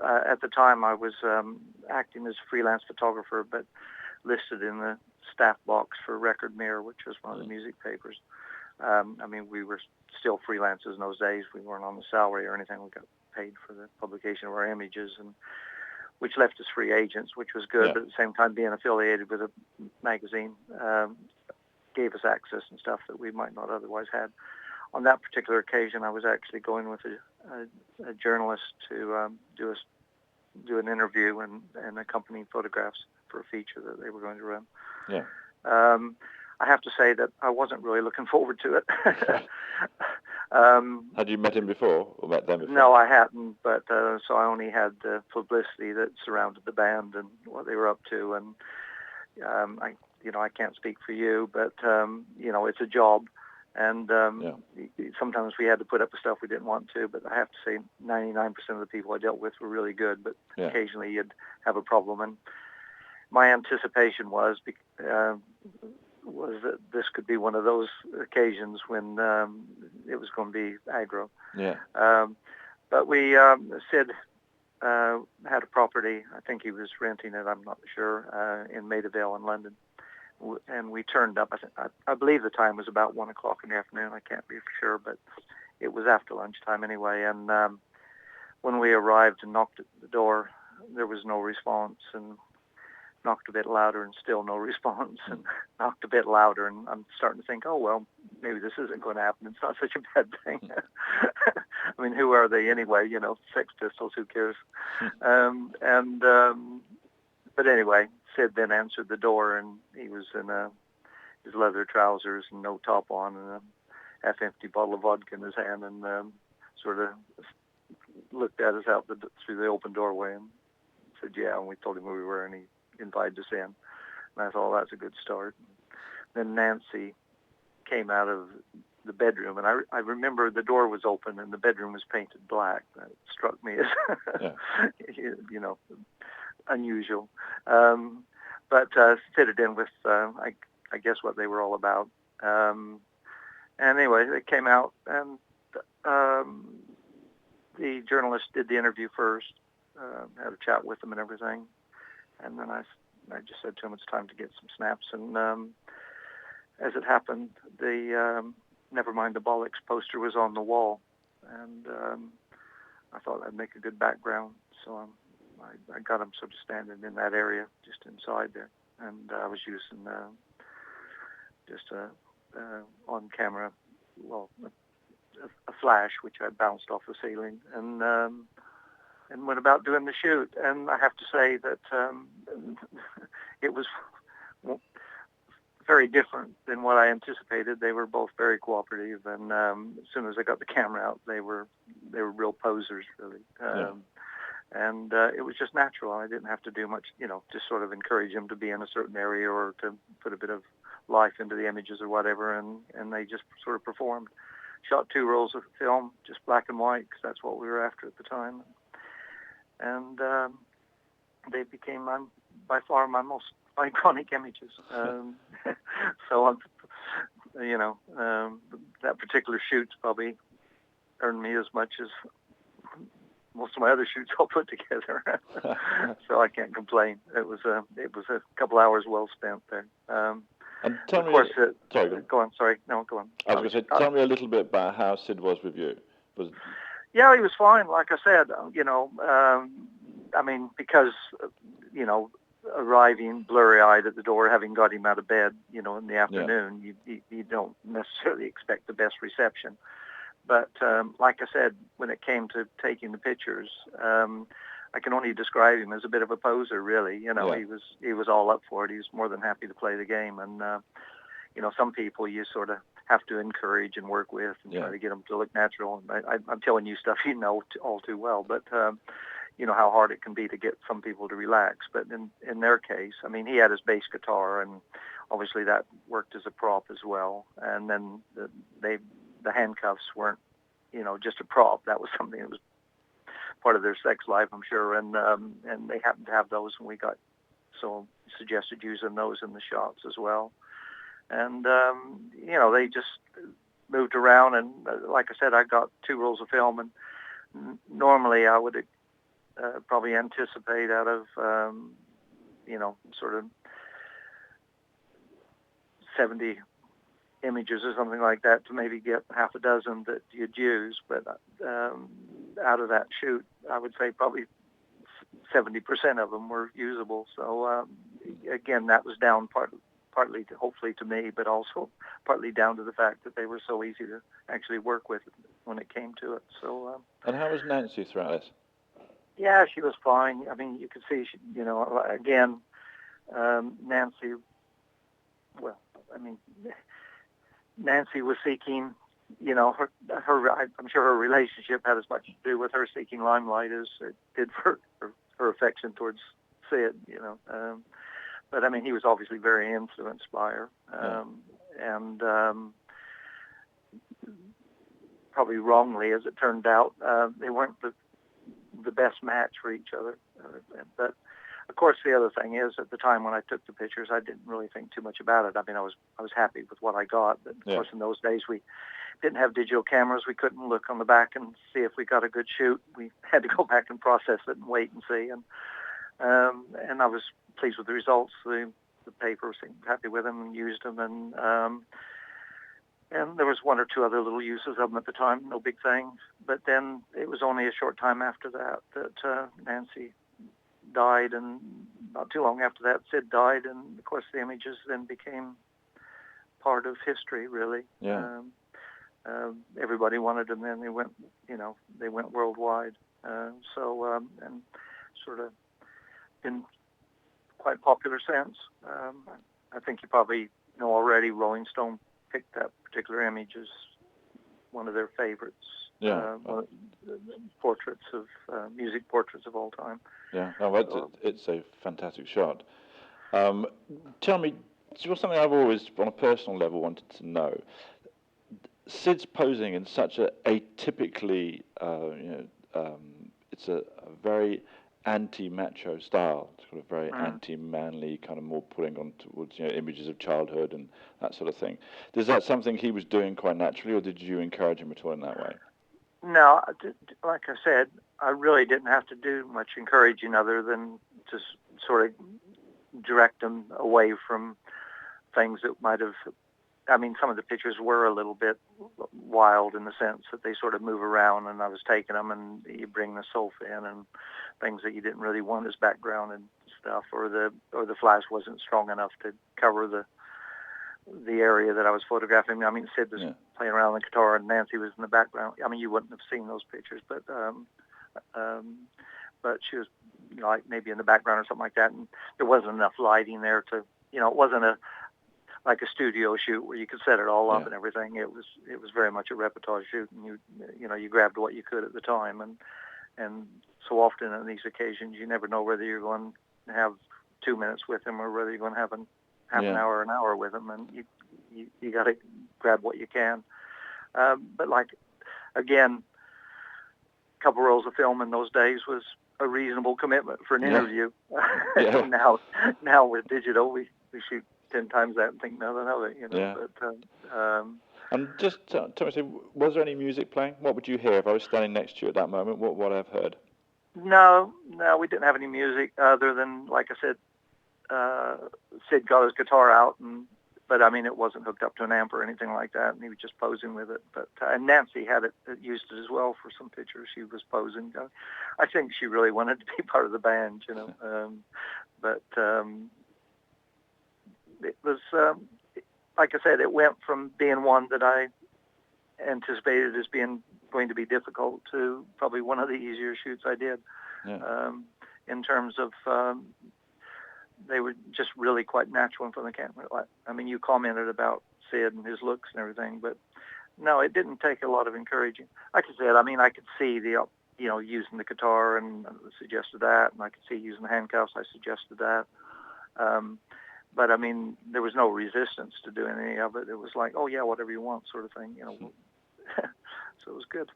at the time I was acting as a freelance photographer, but listed in the staff box for Record Mirror, which was one of the music papers. I mean, we were still freelancers in those days. We weren't on the salary or anything. We got paid for the publication of our images, and which left us free agents, which was good. But at the same time, being affiliated with a magazine gave us access and stuff that we might not otherwise had. On that particular occasion, I was actually going with a journalist to do an interview and accompanying photographs for a feature that they were going to run. Yeah. I have to say that I wasn't really looking forward to it. Had you met him before, or met them before? No, I hadn't, but so I only had the publicity that surrounded the band and what they were up to, and I can't speak for you, but it's a job, and sometimes we had to put up with stuff we didn't want to, but I have to say 99% of the people I dealt with were really good, but occasionally you'd have a problem, and my anticipation was that this could be one of those occasions when it was going to be aggro. Yeah. But Sid had a property. I think he was renting it. I'm not sure, in Maida Vale in London. And we turned up. I believe the time was about 1 o'clock in the afternoon. I can't be for sure, but it was after lunchtime anyway. And when we arrived and knocked at the door, there was no response, and knocked a bit louder and still no response, and knocked a bit louder, and I'm starting to think, oh, well, maybe this isn't going to happen. It's not such a bad thing. I mean, who are they anyway? Sex Pistols, who cares? But anyway, Sid then answered the door, and he was in his leather trousers and no top on, and a half-empty bottle of vodka in his hand, and sort of looked at us out through the open doorway and said, yeah, and we told him who we were, and he invited us in. And I thought, that's a good start. Then Nancy came out of the bedroom, and I remember the door was open and the bedroom was painted black. That struck me as, unusual. But fitted in with, I guess, what they were all about. And anyway, they came out, and the journalist did the interview first, had a chat with them and everything. And then I just said to him, it's time to get some snaps. And as it happened, the Never Mind the Bollocks poster was on the wall. And I thought that'd make a good background. So I got him sort of standing in that area, just inside there. And I was using just on camera, a flash, which I bounced off the ceiling. And went about doing the shoot. And I have to say that it was very different than what I anticipated. They were both very cooperative, and as soon as I got the camera out, they were real posers, really. And it was just natural. I didn't have to do much, just sort of encourage them to be in a certain area or to put a bit of life into the images or whatever, and they just sort of performed. Shot 2 rolls of film, just black and white, because that's what we were after at the time. And they became by far my most iconic images. So, that particular shoot's probably earned me as much as most of my other shoots all put together. So I can't complain. It was a couple hours well spent there. And tell me, sorry, go on. Sorry, no, go on. I was going to say, tell me a little bit about how Sid was with you. Yeah, he was fine. Like I said, because, arriving blurry-eyed at the door, having got him out of bed, in the afternoon, you don't necessarily expect the best reception. But like I said, when it came to taking the pictures, I can only describe him as a bit of a poser, really. He was all up for it. He was more than happy to play the game. And, some people you sort of have to encourage and work with and try to get them to look natural. I'm telling you stuff you know all too well, but how hard it can be to get some people to relax. But in their case, he had his bass guitar, and obviously that worked as a prop as well. And then the handcuffs weren't, just a prop. That was something that was part of their sex life, I'm sure. And they happened to have those, and we suggested using those in the shots as well. And, they just moved around. And like I said, I got 2 rolls of film, and normally I would probably anticipate out of, sort of 70 images or something like that to maybe get half a dozen that you'd use. But out of that shoot, I would say probably 70% of them were usable. So again, that was down partly to, hopefully to me, but also partly down to the fact that they were so easy to actually work with when it came to it. So. And how was Nancy throughout this? Yeah, she was fine. I mean, you could see, again, Nancy. Well, I mean, Nancy was seeking, her. I'm sure her relationship had as much to do with her seeking limelight as it did for her affection towards Sid. But I mean, he was obviously very influenced by her, and probably wrongly, as it turned out. They weren't the best match for each other. But of course, the other thing is, at the time when I took the pictures, I didn't really think too much about it. I mean, I was happy with what I got. But of course, in those days, we didn't have digital cameras. We couldn't look on the back and see if we got a good shoot. We had to go back and process it and wait and see. And I was pleased with the results. The paper seemed happy with them and used them. And there was one or two other little uses of them at the time, no big thing. But then it was only a short time after that Nancy died, and not too long after that, Sid died, and of course the images then became part of history, really. Yeah. Everybody wanted them, and they went worldwide. And sort of in quite popular sense. I think you probably know already, Rolling Stone picked that particular image as one of their favorites. Yeah. One of the portraits of music portraits of all time. Yeah, it's a fantastic shot. Tell me, just something I've always, on a personal level, wanted to know. Sid's posing in such a atypically, it's a very anti-macho style, sort of very anti-manly, kind of more pulling on towards images of childhood and that sort of thing. Is that something he was doing quite naturally, or did you encourage him at all in that way? No, like I said, I really didn't have to do much encouraging other than to sort of direct him away from things that might have. I mean, some of the pictures were a little bit wild in the sense that they sort of move around, and I was taking them, and you bring the sofa in, and things that you didn't really want as background and stuff, or the flash wasn't strong enough to cover the area that I was photographing. I mean, Sid was playing around on the guitar, and Nancy was in the background. I mean, you wouldn't have seen those pictures, but she was like maybe in the background or something like that, and there wasn't enough lighting there to, it wasn't like a studio shoot where you could set it all up and everything. It was very much a repertoire shoot, and you grabbed what you could at the time, and so often on these occasions you never know whether you're going to have 2 minutes with him or whether you're going to have half an hour or an hour with him, and you got to grab what you can. But like, again, a couple rolls of film in those days was a reasonable commitment for an interview. Now with digital, we shoot 10 times that and think nothing of it, But, and just tell me, was there any music playing? What would you hear if I was standing next to you at that moment? What would I have heard? No, we didn't have any music other than, like I said, Sid got his guitar out, but I mean, it wasn't hooked up to an amp or anything like that, and he was just posing with it. But and Nancy had used it as well for some pictures. She was posing. I think she really wanted to be part of the band, But it was, like I said, it went from being one that I anticipated as being going to be difficult to probably one of the easier shoots I did. In terms of they were just really quite natural in front of the camera. I mean, you commented about Sid and his looks and everything, but no, it didn't take a lot of encouraging. Like I said, I mean, I could see the, using the guitar, and I suggested that, and I could see using the handcuffs, I suggested that. But I mean, there was no resistance to doing any of it. It was like, oh yeah, whatever you want, sort of thing, So it was good.